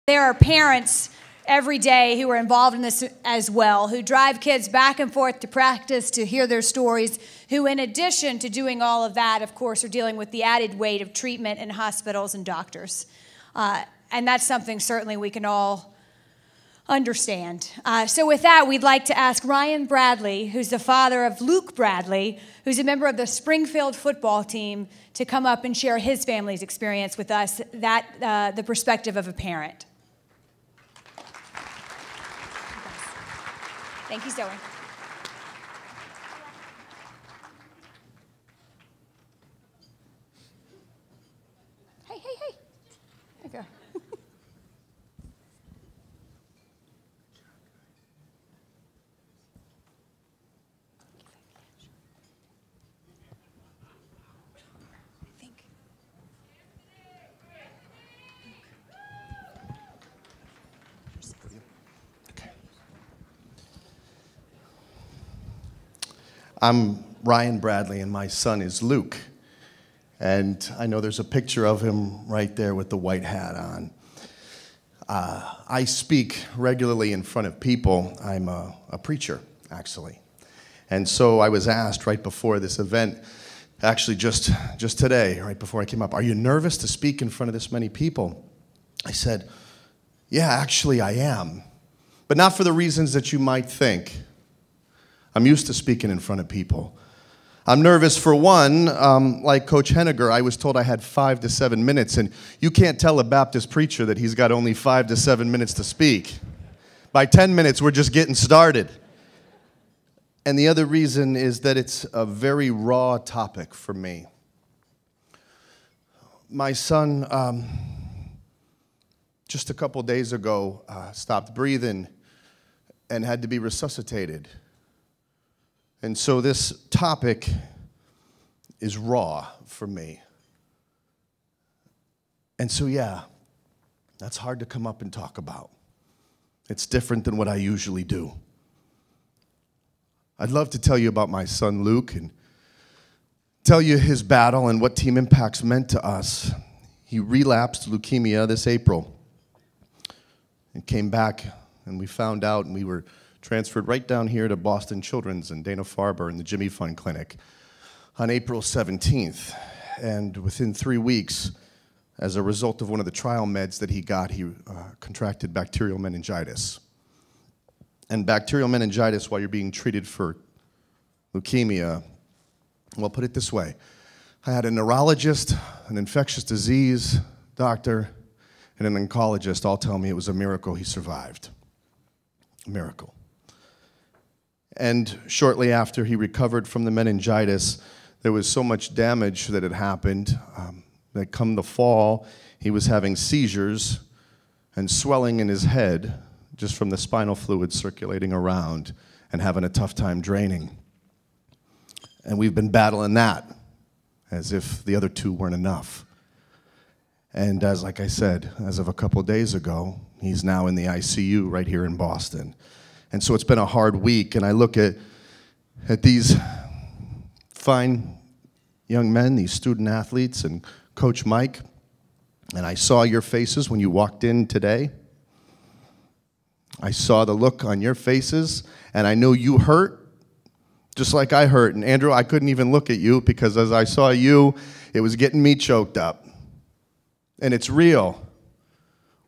There are parents every day who are involved in this as well, who drive kids back and forth to practice, to hear their stories, who in addition to doing all of that, of course, are dealing with the added weight of treatment in hospitals and doctors. And that's something certainly we can all understand. So with that, we'd like to ask Ryan Bradley, who's the father of Luke Bradley, who's a member of the Springfield Football team, to come up and share his family's experience with us, the perspective of a parent. Thank you, Zoe. Hey. There you go. I'm Ryan Bradley, and my son is Luke. And I know there's a picture of him right there with the white hat on. I speak regularly in front of people. I'm a preacher, actually. And so I was asked right before this event, actually just today, right before I came up, are you nervous to speak in front of this many people? I said, yeah, actually I am. But not for the reasons that you might think. I'm used to speaking in front of people. I'm nervous for one, like Coach Henniger, I was told I had 5 to 7 minutes, and you can't tell a Baptist preacher that he's got only 5 to 7 minutes to speak. By 10 minutes, we're just getting started. And the other reason is that it's a very raw topic for me. My son, just a couple days ago, stopped breathing and had to be resuscitated. And so this topic is raw for me. And so, yeah, that's hard to come up and talk about. It's different than what I usually do. I'd love to tell you about my son Luke and tell you his battle and what Team IMPACT's meant to us. He relapsed leukemia this April and came back, and we found out, and we were transferred right down here to Boston Children's and Dana-Farber and the Jimmy Fund Clinic on April 17th. And within 3 weeks, as a result of one of the trial meds that he got, he contracted bacterial meningitis. And bacterial meningitis, while you're being treated for leukemia, well, put it this way. I had a neurologist, an infectious disease doctor, and an oncologist all tell me it was a miracle he survived. A miracle. And shortly after he recovered from the meningitis, there was so much damage that had happened that come the fall, he was having seizures and swelling in his head just from the spinal fluid circulating around and having a tough time draining. And we've been battling that as if the other two weren't enough. And like I said, as of a couple days ago, he's now in the ICU right here in Boston. And so it's been a hard week, and I look at these fine young men, these student athletes, and Coach Mike, and I saw your faces when you walked in today. I saw the look on your faces, and I know you hurt, just like I hurt. And Andrew, I couldn't even look at you because as I saw you, it was getting me choked up. And it's real.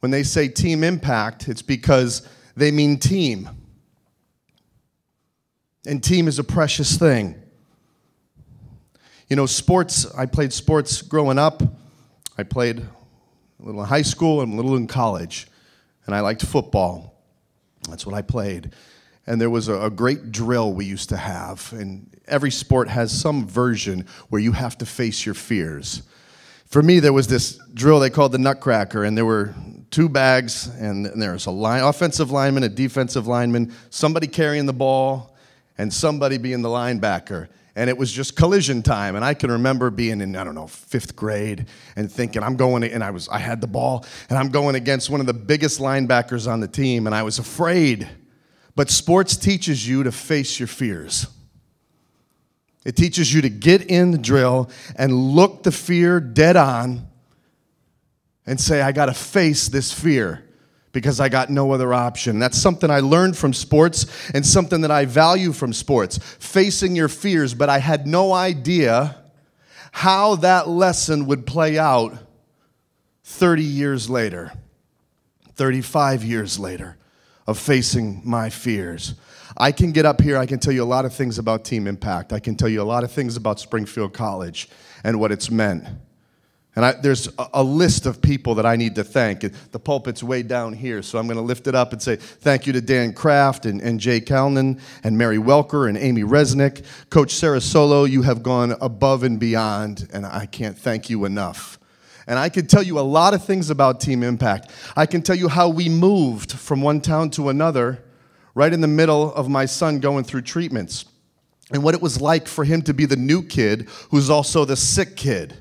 When they say Team Impact, it's because they mean team. And team is a precious thing. You know, sports, I played sports growing up. I played a little in high school and a little in college. And I liked football. That's what I played. And there was a great drill we used to have. And every sport has some version where you have to face your fears. For me, there was this drill they called the Nutcracker, and there were 2 bags, and there was offensive lineman, a defensive lineman, somebody carrying the ball, and somebody being the linebacker. And it was just collision time. And I can remember being in, 5th grade and thinking, I had the ball, and I'm going against one of the biggest linebackers on the team, and I was afraid. But sports teaches you to face your fears. It teaches you to get in the drill and look the fear dead on and say, I got to face this fear. because I got no other option. That's something I learned from sports and something that I value from sports, facing your fears, but I had no idea how that lesson would play out 30 years later, 35 years later of facing my fears. I can get up here, I can tell you a lot of things about Team Impact. I can tell you a lot of things about Springfield College and what it's meant. And there's a list of people that I need to thank. The pulpit's way down here, so I'm going to lift it up and say thank you to Dan Kraft and Jay Calnan and Mary Welker and Amy Resnick. Coach Sarah Solo, you have gone above and beyond, and I can't thank you enough. And I can tell you a lot of things about Team Impact. I can tell you how we moved from one town to another right in the middle of my son going through treatments, and what it was like for him to be the new kid who's also the sick kid,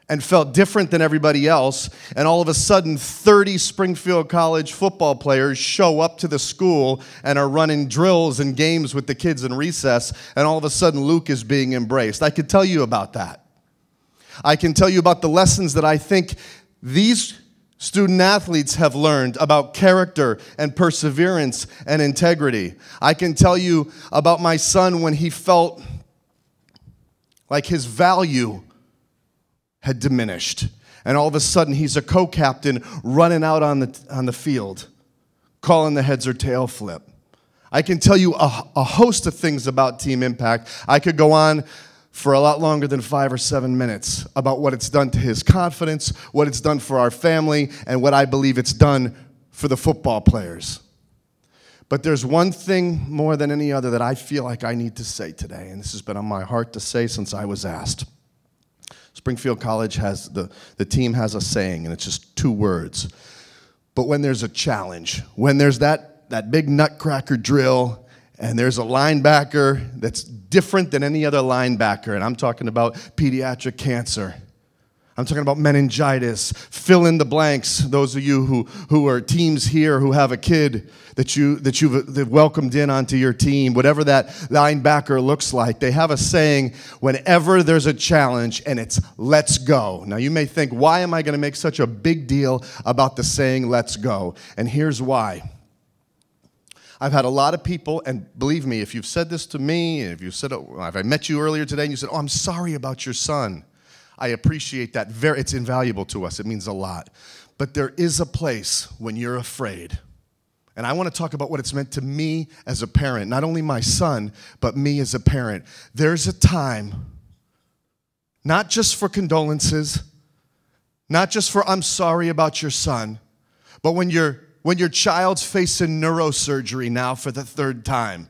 and felt different than everybody else, and all of a sudden 30 Springfield College football players show up to the school and are running drills and games with the kids in recess, and all of a sudden Luke is being embraced. I could tell you about that. I can tell you about the lessons that I think these student athletes have learned about character and perseverance and integrity. I can tell you about my son when he felt like his value had diminished. And all of a sudden, he's a co-captain running out on the field, calling the heads or tail flip. I can tell you a host of things about Team Impact. I could go on for a lot longer than 5 or 7 minutes about what it's done to his confidence, what it's done for our family, and what I believe it's done for the football players. But there's one thing more than any other that I feel like I need to say today, and this has been on my heart to say since I was asked. Springfield College has, the team has a saying, and it's just 2 words. But when there's a challenge, when there's that big nutcracker drill, and there's a linebacker that's different than any other linebacker, and I'm talking about pediatric cancer, I'm talking about meningitis, fill in the blanks, those of you who are teams here who have a kid that you've welcomed in onto your team, whatever that linebacker looks like, they have a saying whenever there's a challenge, and it's let's go. Now you may think, why am I going to make such a big deal about the saying let's go? And here's why. I've had a lot of people, and believe me, if you've said this to me, and if I met you earlier today and you said, oh, I'm sorry about your son, I appreciate that. It's invaluable to us. It means a lot. But there is a place when you're afraid. And I want to talk about what it's meant to me as a parent, not only my son, but me as a parent. There's a time, not just for condolences, not just for I'm sorry about your son, but when your child's facing neurosurgery now for the 3rd time,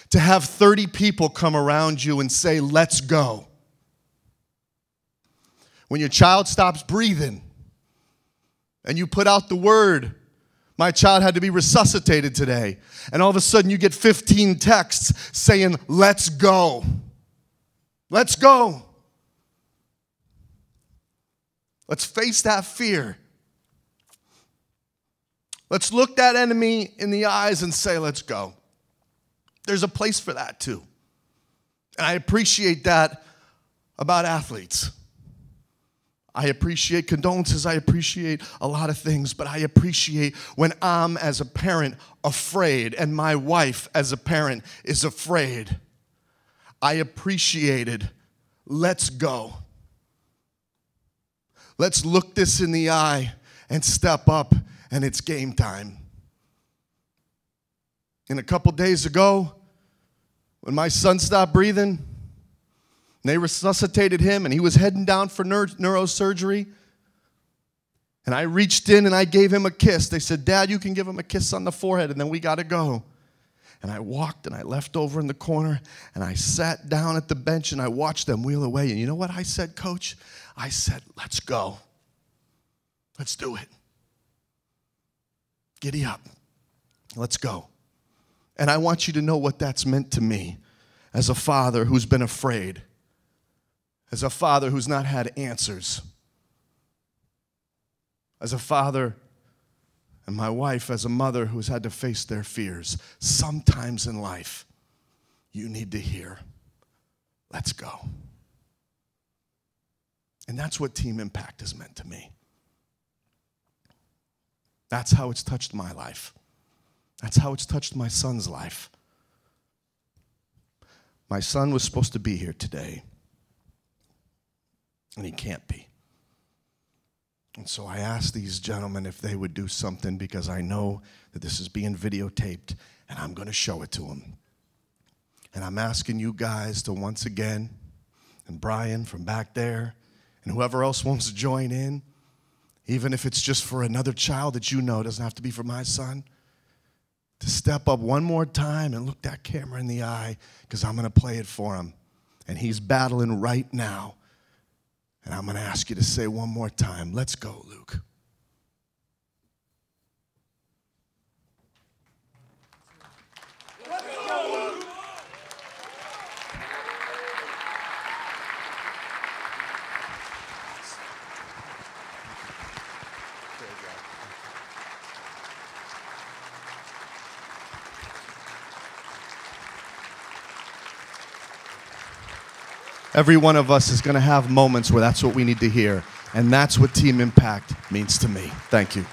to have 30 people come around you and say, let's go. When your child stops breathing and you put out the word, my child had to be resuscitated today, and all of a sudden you get 15 texts saying, let's go. Let's go. Let's face that fear. Let's look that enemy in the eyes and say, let's go. There's a place for that too. And I appreciate that about athletes. I appreciate condolences. I appreciate a lot of things, but I appreciate when I'm, as a parent, afraid, and my wife, as a parent, is afraid. I appreciated, let's go. Let's look this in the eye and step up, and it's game time. And a couple days ago, when my son stopped breathing, and they resuscitated him, and he was heading down for neurosurgery, and I reached in and I gave him a kiss. They said, Dad, you can give him a kiss on the forehead, and then we got to go. And I walked and I left over in the corner, and I sat down at the bench, and I watched them wheel away. And you know what I said, Coach? I said, let's go. Let's do it. Giddy up. Let's go. And I want you to know what that's meant to me as a father who's been afraid, as a father who's not had answers, as a father and my wife as a mother who's had to face their fears. Sometimes in life, you need to hear, let's go. And that's what Team Impact has meant to me. That's how it's touched my life. That's how it's touched my son's life. My son was supposed to be here today, and he can't be. And so I asked these gentlemen if they would do something, because I know that this is being videotaped, and I'm going to show it to them. And I'm asking you guys to once again, and Brian from back there, and whoever else wants to join in, even if it's just for another child that you know, it doesn't have to be for my son, to step up one more time and look that camera in the eye, because I'm going to play it for him. And he's battling right now. And I'm going to ask you to say one more time, let's go, Luke. Every one of us is going to have moments where that's what we need to hear. And that's what Team Impact means to me. Thank you.